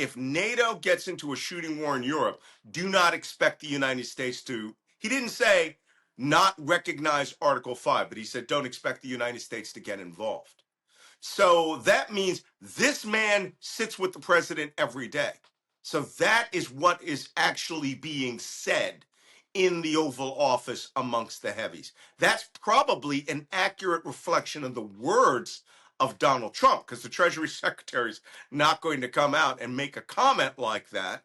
if NATO gets into a shooting war in Europe, do not expect the United States to, he didn't say not recognize Article 5, but he said don't expect the United States to get involved. So that means this man sits with the president every day. So that is what is actually being said in the Oval Office amongst the heavies. That's probably an accurate reflection of the words of Donald Trump, because the Treasury Secretary is not going to come out and make a comment like that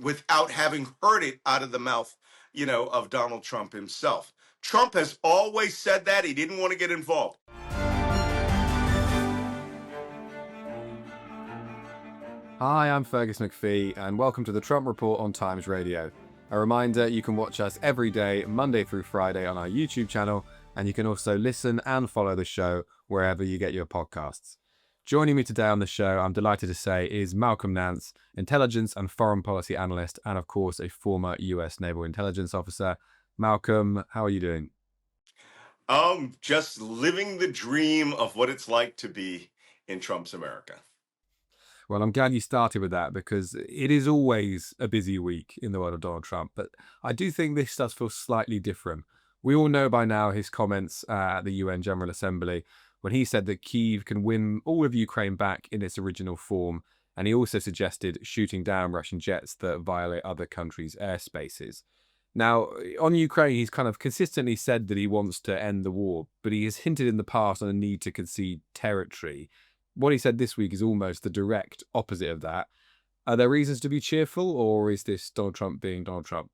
without having heard it out of the mouth, of Donald Trump himself. Trump has always said that he didn't want to get involved. Hi, I'm Fergus Macphee, and welcome to the Trump Report on Times Radio. A reminder, you can watch us every day, Monday through Friday on our YouTube channel, and you can also listen and follow the show wherever you get your podcasts. Joining me today on the show, I'm delighted to say, is Malcolm Nance, intelligence and foreign policy analyst, and of course, a former US naval intelligence officer. Malcolm, how are you doing? Just living the dream of what it's like to be in Trump's America. Well, I'm glad you started with that, because it is always a busy week in the world of Donald Trump, but I do think this does feel slightly different. We all know by now his comments at the UN General Assembly when he said that Kyiv can win all of Ukraine back in its original form, and he also suggested shooting down Russian jets that violate other countries' airspaces. Now, on Ukraine, he's kind of consistently said that he wants to end the war, but he has hinted in the past on a need to concede territory. What he said this week is almost the direct opposite of that. Are there reasons to be cheerful, or is this Donald Trump being Donald Trump?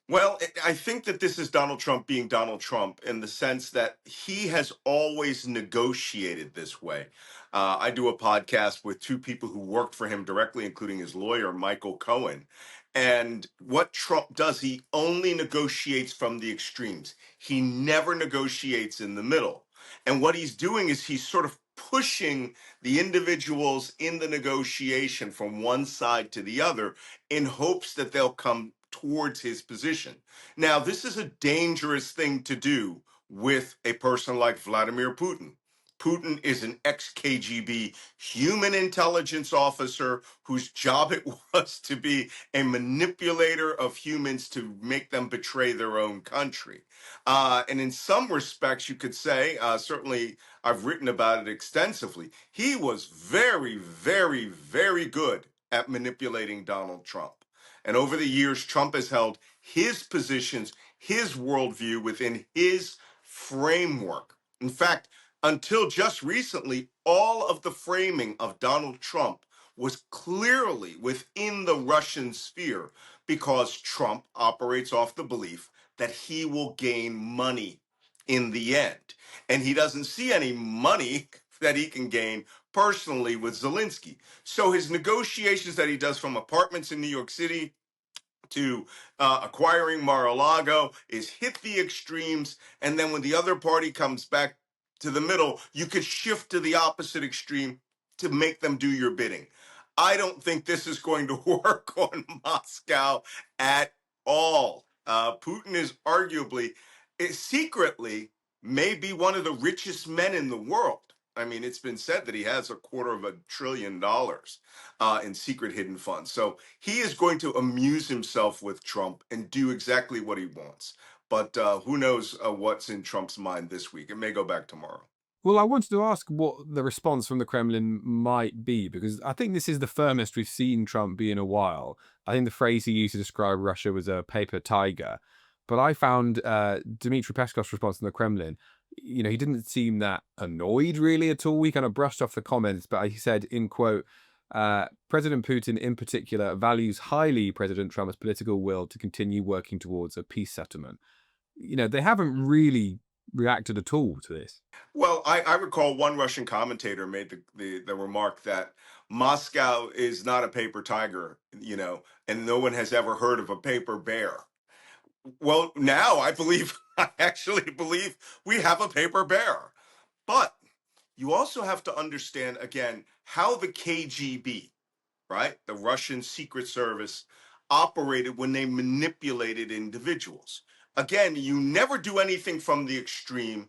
Well, I think that this is Donald Trump being Donald Trump in the sense that he has always negotiated this way. I do a podcast with two people who worked for him directly, including his lawyer, Michael Cohen. And what Trump does, he only negotiates from the extremes. He never negotiates in the middle. And what he's doing is he's sort of pushing the individuals in the negotiation from one side to the other in hopes that they'll come towards his position. Now, this is a dangerous thing to do with a person like Vladimir Putin. Putin is an ex-KGB human intelligence officer whose job it was to be a manipulator of humans to make them betray their own country. And in some respects, you could say, certainly I've written about it extensively, he was very, very, very good at manipulating Donald Trump. And over the years, Trump has held his positions, his worldview within his framework. In fact, until just recently, all of the framing of Donald Trump was clearly within the Russian sphere because Trump operates off the belief that he will gain money in the end. And he doesn't see any money that he can gain personally with Zelensky. So his negotiations that he does from apartments in New York City to acquiring Mar-a-Lago is hit the extremes. And then when the other party comes back to the middle, you could shift to the opposite extreme to make them do your bidding. I don't think this is going to work on Moscow at all. Putin is arguably, secretly, may be one of the richest men in the world. I mean, it's been said that he has $250 billion in secret hidden funds. So he is going to amuse himself with Trump and do exactly what he wants. But who knows what's in Trump's mind this week? It may go back tomorrow. Well, I wanted to ask what the response from the Kremlin might be, because I think this is the firmest we've seen Trump be in a while. I think the phrase he used to describe Russia was a paper tiger. But I found Dmitry Peskov's response from the Kremlin, he didn't seem that annoyed really at all. He kind of brushed off the comments, but he said, in quote, President Putin in particular values highly President Trump's political will to continue working towards a peace settlement. They haven't really reacted at all to this. Well, I recall one Russian commentator made the remark that Moscow is not a paper tiger, and no one has ever heard of a paper bear. Well, now I actually believe we have a paper bear. But you also have to understand, again, how the KGB, right, the Russian Secret Service, operated when they manipulated individuals. Again, you never do anything from the extreme.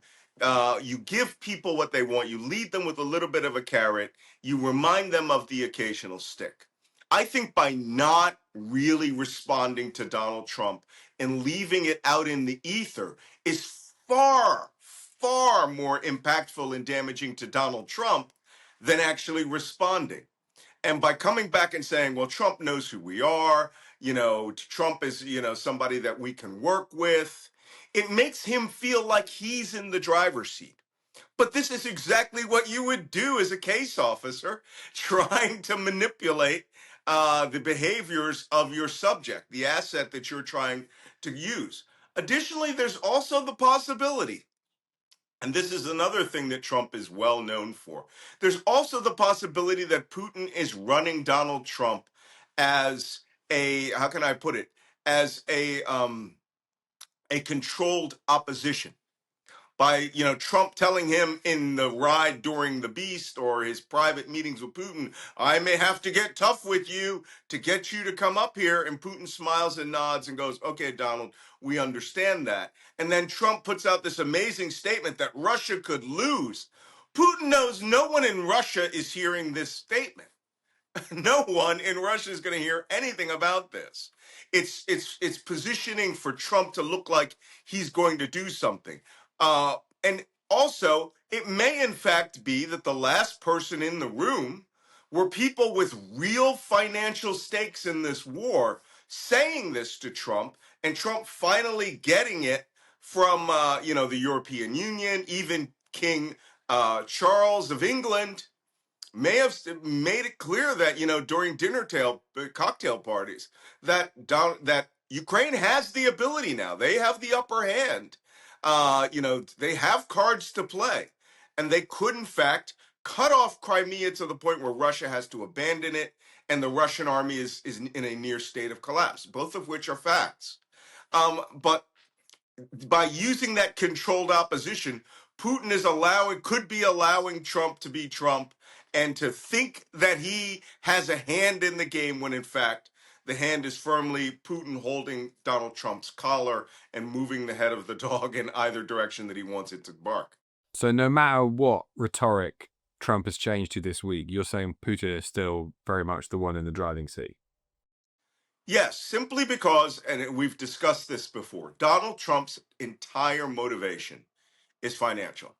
You give people what they want. You lead them with a little bit of a carrot. You remind them of the occasional stick. I think by not really responding to Donald Trump and leaving it out in the ether is far, far more impactful and damaging to Donald Trump than actually responding. And by coming back and saying, well, Trump knows who we are, Trump is, somebody that we can work with, it makes him feel like he's in the driver's seat. But this is exactly what you would do as a case officer, trying to manipulate the behaviors of your subject, the asset that you're trying to use. Additionally, there's also the possibility, and this is another thing that Trump is well known for. There's also the possibility that Putin is running Donald Trump as how can I put it, as a controlled opposition by Trump telling him in the ride during the Beast or his private meetings with Putin, I may have to get tough with you to get you to come up here. And Putin smiles and nods and goes, okay, Donald, we understand that. And then Trump puts out this amazing statement that Russia could lose. Putin knows no one in Russia is hearing this statement. No one in Russia is going to hear anything about this. It's positioning for Trump to look like he's going to do something. And also, it may in fact be that the last person in the room were people with real financial stakes in this war saying this to Trump, and Trump finally getting it from the European Union, even King Charles of England may have made it clear that during cocktail parties that that Ukraine has the ability now. They have the upper hand. They have cards to play, and they could in fact cut off Crimea to the point where Russia has to abandon it, and the Russian army is in a near state of collapse. Both of which are facts. But by using that controlled opposition, Putin could be allowing Trump to be Trump and to think that he has a hand in the game when in fact the hand is firmly Putin holding Donald Trump's collar and moving the head of the dog in either direction that he wants it to bark. So no matter what rhetoric Trump has changed to this week, you're saying Putin is still very much the one in the driving seat? Yes, simply because, and we've discussed this before, Donald Trump's entire motivation is financial.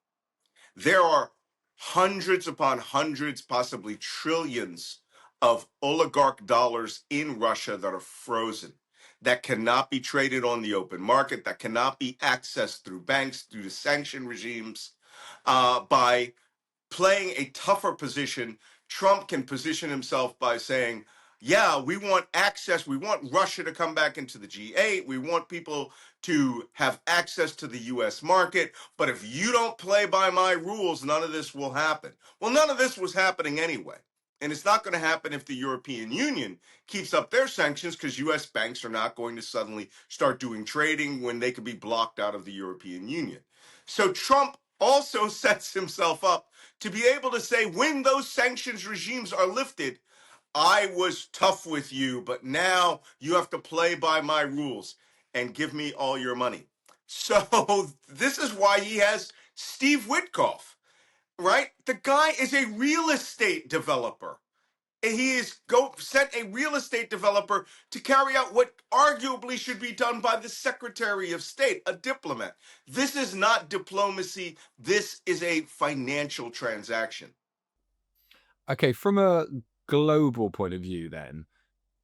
There are hundreds upon hundreds, possibly trillions of oligarch dollars in Russia that are frozen, that cannot be traded on the open market, that cannot be accessed through banks, through the sanction regimes. By playing a tougher position, Trump can position himself by saying, yeah, we want access. We want Russia to come back into the G8. We want people to have access to the US market. But if you don't play by my rules, none of this will happen. Well, none of this was happening anyway. And it's not going to happen if the European Union keeps up their sanctions, because US banks are not going to suddenly start doing trading when they could be blocked out of the European Union. So Trump also sets himself up to be able to say, when those sanctions regimes are lifted, I was tough with you, but now you have to play by my rules and give me all your money. So this is why he has Steve Witkoff, right? The guy is a real estate developer. And he is sent a real estate developer to carry out what arguably should be done by the Secretary of State, a diplomat. This is not diplomacy. This is a financial transaction. Okay, from a global point of view then,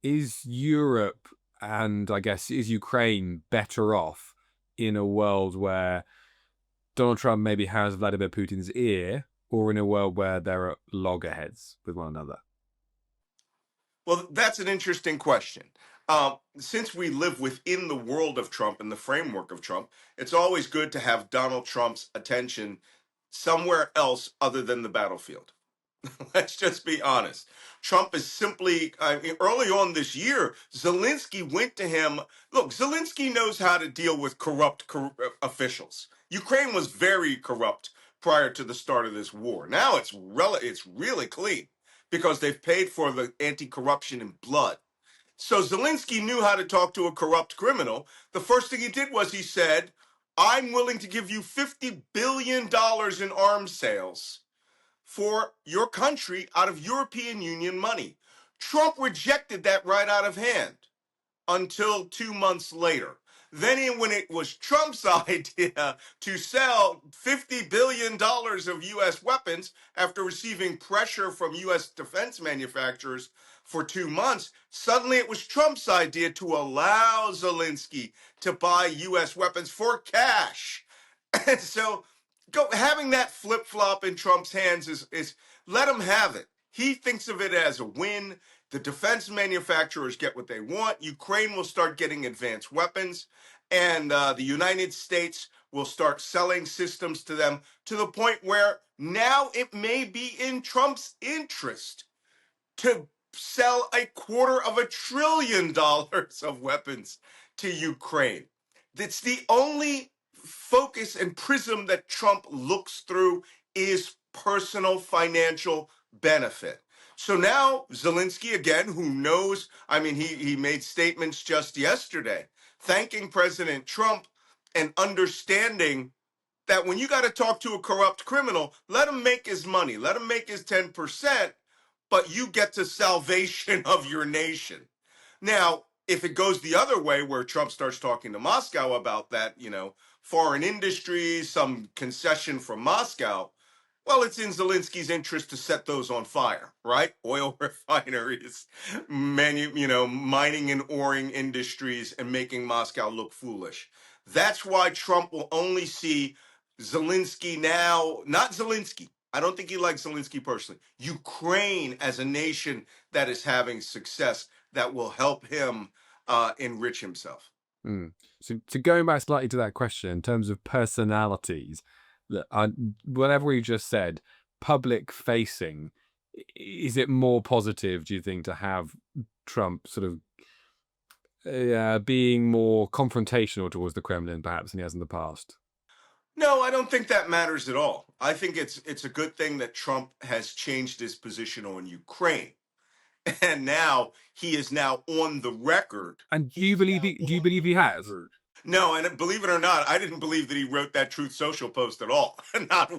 is Europe and I guess is Ukraine better off in a world where Donald Trump maybe has Vladimir Putin's ear, or in a world where they're at loggerheads with one another? Well, that's an interesting question. Since we live within the world of Trump and the framework of Trump, it's always good to have Donald Trump's attention somewhere else other than the battlefield. Let's just be honest. Trump is simply, early on this year, Zelensky went to him. Look, Zelensky knows how to deal with corrupt officials. Ukraine was very corrupt prior to the start of this war. Now it's really clean because they've paid for the anti-corruption in blood. So Zelensky knew how to talk to a corrupt criminal. The first thing he did was he said, I'm willing to give you $50 billion in arms sales for your country out of European Union money. Trump rejected that right out of hand until 2 months later. Then, when it was Trump's idea to sell $50 billion of U.S. weapons after receiving pressure from U.S. defense manufacturers for 2 months, suddenly it was Trump's idea to allow Zelensky to buy U.S. weapons for cash. And so having that flip flop in Trump's hands is let him have it. He thinks of it as a win. The defense manufacturers get what they want. Ukraine will start getting advanced weapons, and the United States will start selling systems to them to the point where now it may be in Trump's interest to sell $250 billion of weapons to Ukraine. That's the only focus and prism that Trump looks through is personal financial benefit. So now Zelensky, again, who knows, I mean, he made statements just yesterday thanking President Trump and understanding that when you got to talk to a corrupt criminal, let him make his money, let him make his 10%, but you get to salvation of your nation. Now, if it goes the other way, where Trump starts talking to Moscow about that, foreign industries, some concession from Moscow, well, it's in Zelensky's interest to set those on fire, right? Oil refineries, mining and oring industries, and making Moscow look foolish. That's why Trump will only see Zelensky now, not Zelensky. I don't think he likes Zelensky personally. Ukraine as a nation that is having success that will help him enrich himself. So going back slightly to that question, in terms of personalities, whatever we just said, public facing, is it more positive, do you think, to have Trump sort of being more confrontational towards the Kremlin, perhaps, than he has in the past? No, I don't think that matters at all. I think it's a good thing that Trump has changed his position on Ukraine. And now he is now on the record. And do you believe he has? No, and believe it or not, I didn't believe that he wrote that Truth Social post at all. Not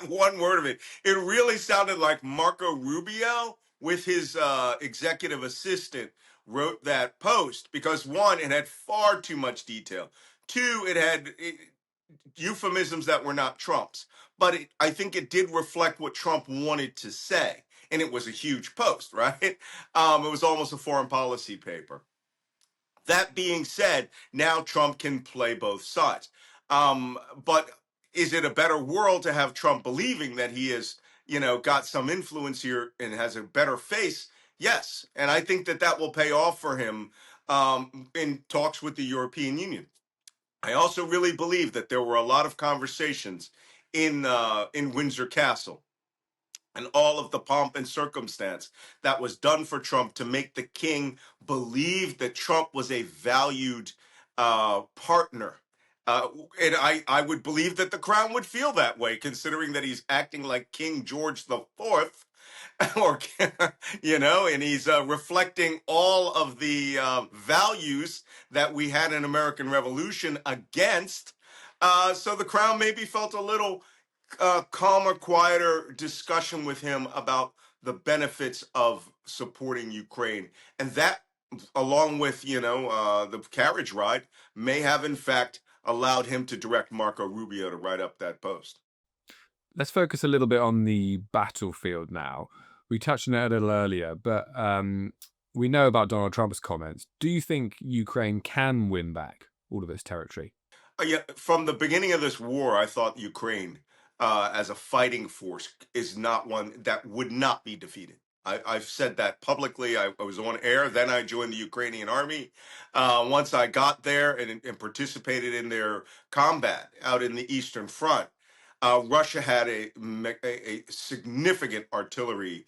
one word of it. It really sounded like Marco Rubio with his executive assistant wrote that post because, one, it had far too much detail. Two, it had euphemisms that were not Trump's. But I think it did reflect what Trump wanted to say. And it was a huge post, right? It was almost a foreign policy paper. That being said, now Trump can play both sides. But is it a better world to have Trump believing that he has, got some influence here and has a better face? Yes. And I think that will pay off for him in talks with the European Union. I also really believe that there were a lot of conversations in Windsor Castle and all of the pomp and circumstance that was done for Trump to make the king believe that Trump was a valued partner. And I would believe that the crown would feel that way, considering that he's acting like King George the Fourth, or and he's reflecting all of the values that we had in American Revolution against. So the crown maybe felt a little calmer, quieter discussion with him about the benefits of supporting Ukraine. And that, along with, the carriage ride, may have, in fact, allowed him to direct Marco Rubio to write up that post. Let's focus a little bit on the battlefield now. We touched on it a little earlier, but we know about Donald Trump's comments. Do you think Ukraine can win back all of its territory? Yeah, from the beginning of this war, I thought Ukraine, as a fighting force, is not one that would not be defeated. I've said that publicly. I was on air. Then I joined the Ukrainian army. Once I got there and participated in their combat out in the Eastern Front, Russia had a significant artillery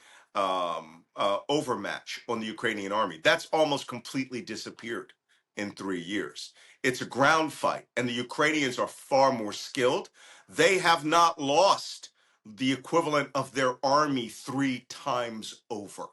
overmatch on the Ukrainian army. That's almost completely disappeared in 3 years. It's a ground fight, and the Ukrainians are far more skilled. They have not lost the equivalent of their army 3 times over.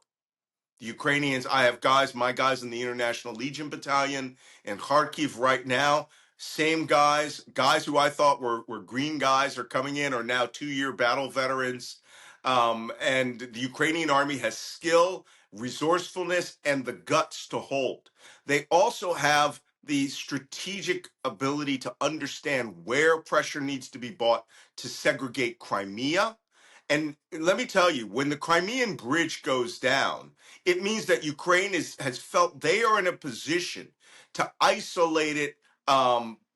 The Ukrainians, I have my guys in the International Legion Battalion in Kharkiv right now. Same guys who I thought were green guys are coming in are now 2-year battle veterans. And the Ukrainian army has skill, resourcefulness, and the guts to hold. They also have the strategic ability to understand where pressure needs to be brought to segregate Crimea. And let me tell you, when the Crimean bridge goes down, it means that Ukraine has felt they are in a position to isolate it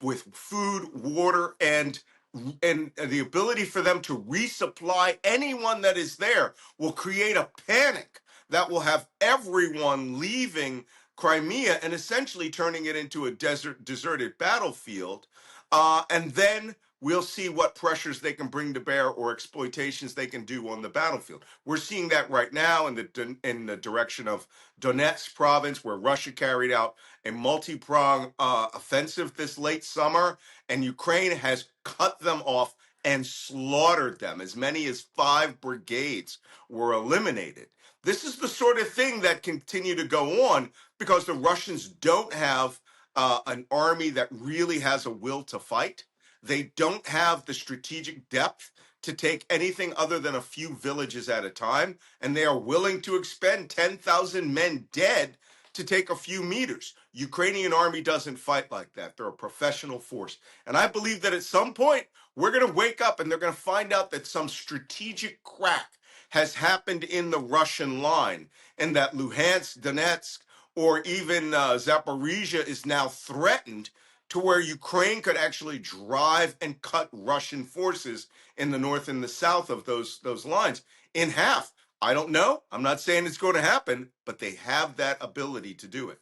with food, water, and the ability for them to resupply anyone that is there will create a panic that will have everyone leaving Crimea and essentially turning it into a deserted battlefield. And then we'll see what pressures they can bring to bear or exploitations they can do on the battlefield. We're seeing that right now in the direction of Donetsk province, where Russia carried out a multi-pronged offensive this late summer, and Ukraine has cut them off and slaughtered them. As many as 5 brigades were eliminated. This is the sort of thing that continue to go on because the Russians don't have an army that really has a will to fight. They don't have the strategic depth to take anything other than a few villages at a time, and they are willing to expend 10,000 men dead to take a few meters. Ukrainian army doesn't fight like that. They're a professional force. And I believe that at some point, we're going to wake up and they're going to find out that some strategic crack has happened in the Russian line, and that Luhansk, Donetsk, or even Zaporizhia is now threatened to where Ukraine could actually drive and cut Russian forces in the north and the south of those lines in half. I don't know. I'm not saying it's going to happen, but they have that ability to do it.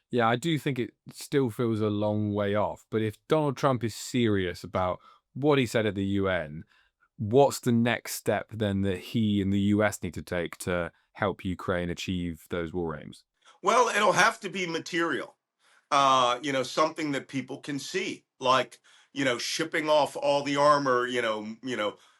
Yeah, I do think it still feels a long way off. But if Donald Trump is serious about what he said at the UN, what's the next step then that he and the US need to take to help Ukraine achieve those war aims? Well, it'll have to be material. Something that people can see, like, shipping off all the armor,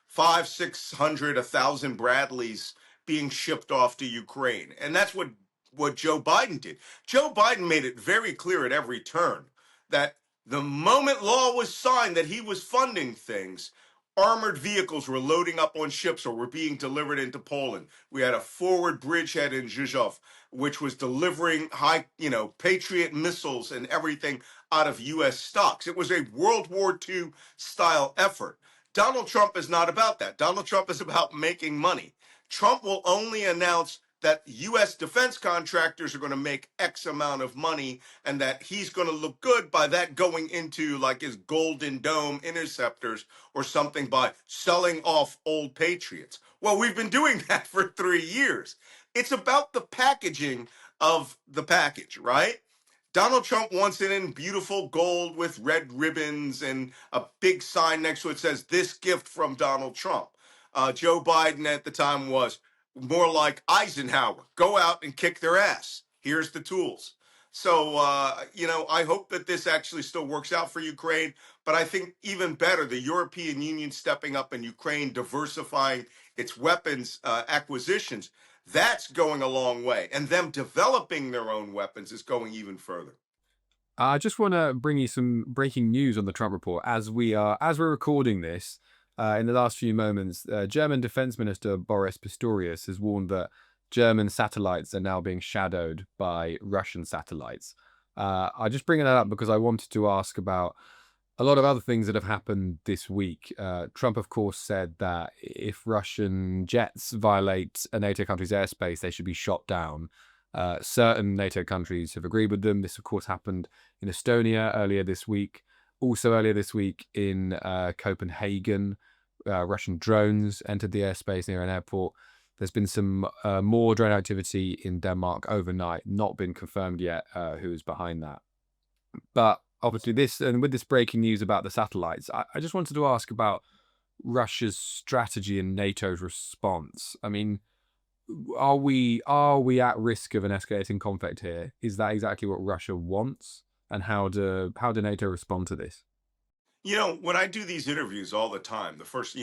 5, 600, 1,000 Bradleys being shipped off to Ukraine. And that's what Joe Biden did. Joe Biden made it very clear at every turn that the moment law was signed that he was funding things, armored vehicles were loading up on ships or were being delivered into Poland. We had a forward bridgehead in Zhizhov, which was delivering high, Patriot missiles and everything out of U.S. stocks. It was a World War II style effort. Donald Trump is not about that. Donald Trump is about making money. Trump will only announce that U.S. defense contractors are going to make X amount of money and that he's going to look good by that going into like his Golden Dome interceptors or something by selling off old Patriots. Well, we've been doing that for 3 years. It's about the packaging of the package, right? Donald Trump wants it in beautiful gold with red ribbons and a big sign next to it says, "This gift from Donald Trump." Joe Biden at the time was more like Eisenhower: go out and kick their ass. Here's the tools. So, I hope that this actually still works out for Ukraine. But I think even better, the European Union stepping up and Ukraine diversifying its weapons acquisitions, that's going a long way. And them developing their own weapons is going even further. I just want to bring you some breaking news on the Trump report as we're recording this. In the last few moments, German Defense Minister Boris Pistorius has warned that German satellites are now being shadowed by Russian satellites. I just bring that up because I wanted to ask about a lot of other things that have happened this week. Trump, of course, said that if Russian jets violate a NATO country's airspace, they should be shot down. Certain NATO countries have agreed with them. This, of course, happened in Estonia earlier this week. Also earlier this week in Copenhagen, Russian drones entered the airspace near an airport. There's been some more drone activity in Denmark overnight, not been confirmed yet who is behind that. But obviously with this breaking news about the satellites, I just wanted to ask about Russia's strategy and NATO's response. I mean, are we at risk of an escalating conflict here? Is that exactly what Russia wants? And how do NATO respond to this? When I do these interviews all the time, the first,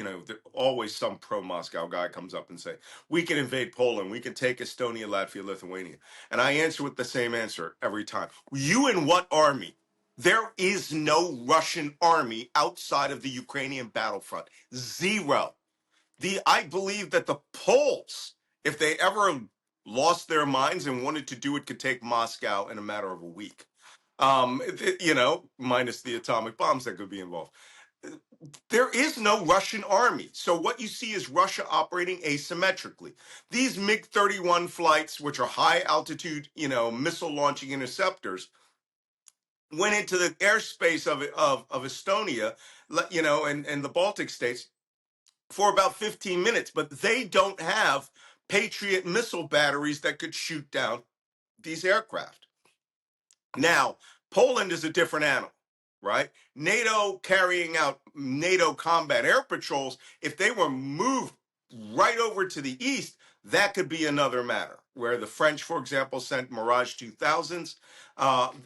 always some pro-Moscow guy comes up and say, "We can invade Poland, we can take Estonia, Latvia, Lithuania," and I answer with the same answer every time: "You in what army? There is no Russian army outside of the Ukrainian battlefront. Zero. I believe that the Poles, if they ever lost their minds and wanted to do it, could take Moscow in a matter of a week. Minus the atomic bombs that could be involved. There is no Russian army. So what you see is Russia operating asymmetrically. These MiG-31 flights, which are high altitude, missile launching interceptors, went into the airspace of Estonia, and the Baltic states for about 15 minutes, but they don't have Patriot missile batteries that could shoot down these aircraft. Now, Poland is a different animal, right? NATO carrying out NATO combat air patrols, if they were moved right over to the east, that could be another matter. Where the French, for example, sent Mirage 2000s,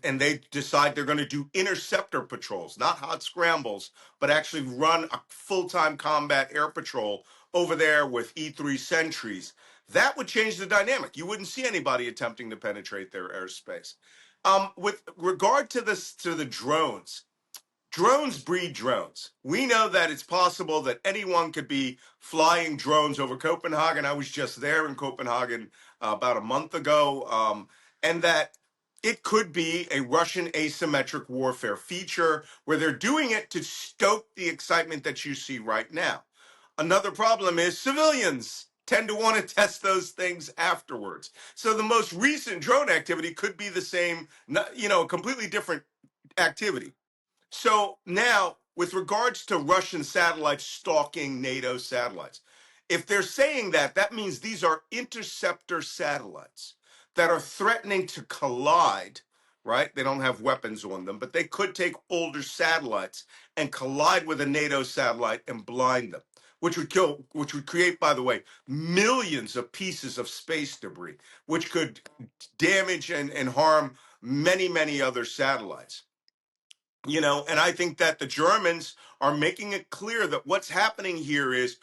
and they decide they're going to do interceptor patrols, not hot scrambles, but actually run a full-time combat air patrol over there with E-3 sentries. That would change the dynamic. You wouldn't see anybody attempting to penetrate their airspace. With regard to the drones, drones breed drones. We know that it's possible that anyone could be flying drones over Copenhagen. I was just there in Copenhagen about a month ago, and that it could be a Russian asymmetric warfare feature where they're doing it to stoke the excitement that you see right now. Another problem is civilians tend to want to test those things afterwards. So the most recent drone activity could be the same, completely different activity. So now, with regards to Russian satellites stalking NATO satellites, if they're saying that, that means these are interceptor satellites that are threatening to collide, right? They don't have weapons on them, but they could take older satellites and collide with a NATO satellite and blind them, which would create, by the way, millions of pieces of space debris, which could damage and harm many, many other satellites. And I think that the Germans are making it clear that what's happening here is,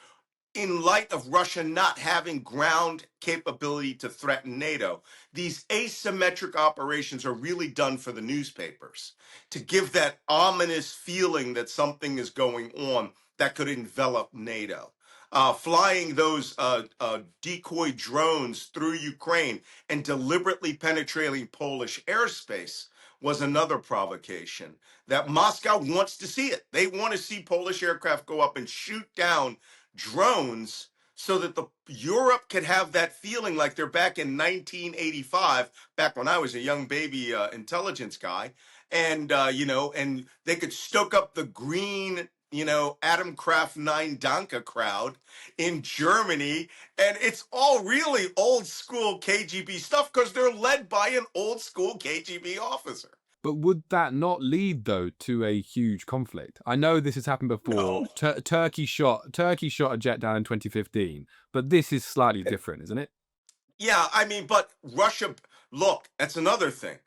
in light of Russia not having ground capability to threaten NATO, these asymmetric operations are really done for the newspapers to give that ominous feeling that something is going on that could envelop NATO. Flying those decoy drones through Ukraine and deliberately penetrating Polish airspace was another provocation that Moscow wants to see it. They want to see Polish aircraft go up and shoot down drones so that Europe could have that feeling like they're back in 1985, back when I was a young baby intelligence guy, and and they could stoke up the green, Adam Kraft 9 Danke crowd in Germany, and it's all really old school KGB stuff because they're led by an old school KGB officer. But would that not lead, though, to a huge conflict? I know this has happened before. No. Turkey shot a jet down in 2015, but this is slightly different, isn't it? Yeah, I mean, but Russia, look, that's another thing.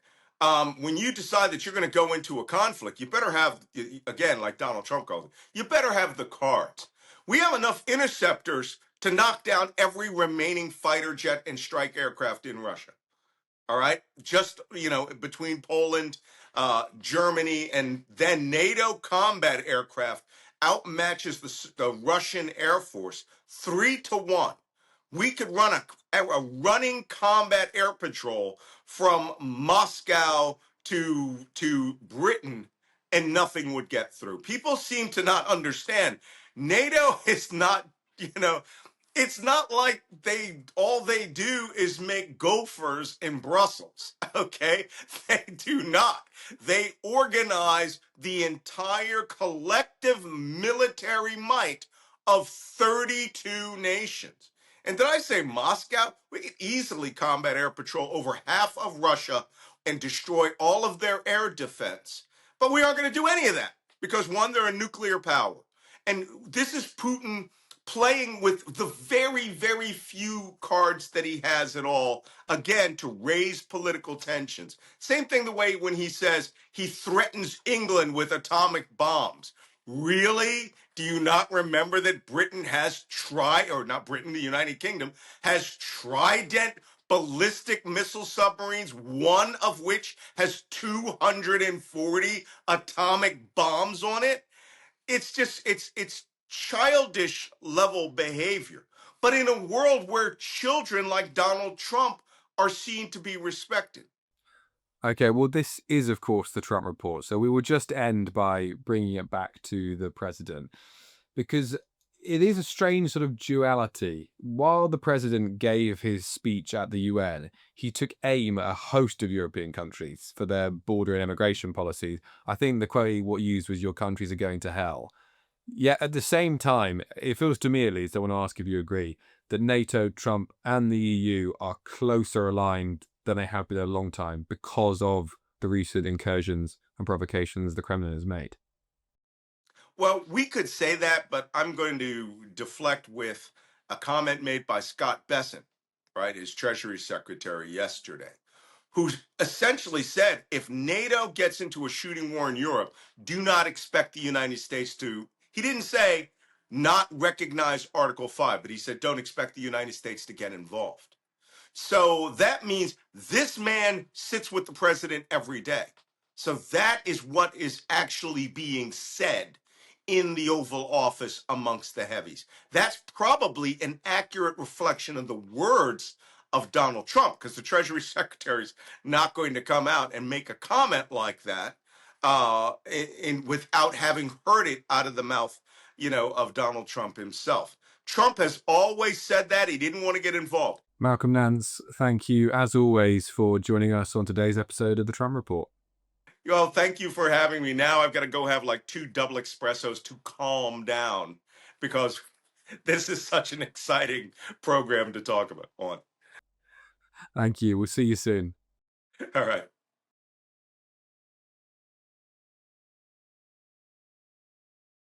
When you decide that you're going to go into a conflict, you better have, again, like Donald Trump calls it, you better have the cards. We have enough interceptors to knock down every remaining fighter jet and strike aircraft in Russia. All right, just between Poland, Germany, and then NATO combat aircraft outmatches the Russian Air Force 3-1. We could run a running combat air patrol from Moscow to Britain, and nothing would get through. People seem to not understand. NATO is not, it's not like all they do is make gophers in Brussels. Okay, they do not. They organize the entire collective military might of 32 nations. And did I say Moscow? We could easily combat air patrol over half of Russia and destroy all of their air defense. But we aren't going to do any of that because, one, they're a nuclear power. And this is Putin playing with the very, very few cards that he has at all, again, to raise political tensions. Same thing the way when he says he threatens England with atomic bombs. Really? Do you not remember that Britain has or not Britain, the United Kingdom, has Trident ballistic missile submarines, one of which has 240 atomic bombs on it. It's childish level behavior. But in a world where children like Donald Trump are seen to be respected. Okay, well, this is, of course, the Trump report. So we will just end by bringing it back to the president because it is a strange sort of duality. While the president gave his speech at the UN, he took aim at a host of European countries for their border and immigration policies. I think the quote he used was, "Your countries are going to hell." Yet at the same time, it feels to me at least, I want to ask if you agree, that NATO, Trump, and the EU are closer aligned than they have been in a long time because of the recent incursions and provocations the Kremlin has made. Well, we could say that, but I'm going to deflect with a comment made by Scott Bessent, right, his Treasury Secretary yesterday, who essentially said if NATO gets into a shooting war in Europe, do not expect the United States to, he didn't say not recognize Article 5, but he said don't expect the United States to get involved. So that means this man sits with the president every day. So that is what is actually being said in the Oval Office amongst the heavies. That's probably an accurate reflection of the words of Donald Trump, because the Treasury Secretary is not going to come out and make a comment like that without having heard it out of the mouth, of Donald Trump himself. Trump has always said that he didn't want to get involved. Malcolm Nance, thank you as always for joining us on today's episode of the Trump Report. Well, thank you for having me. Now I've got to go have like 2 double espressos to calm down because this is such an exciting program to talk about on. Thank you. We'll see you soon. All right.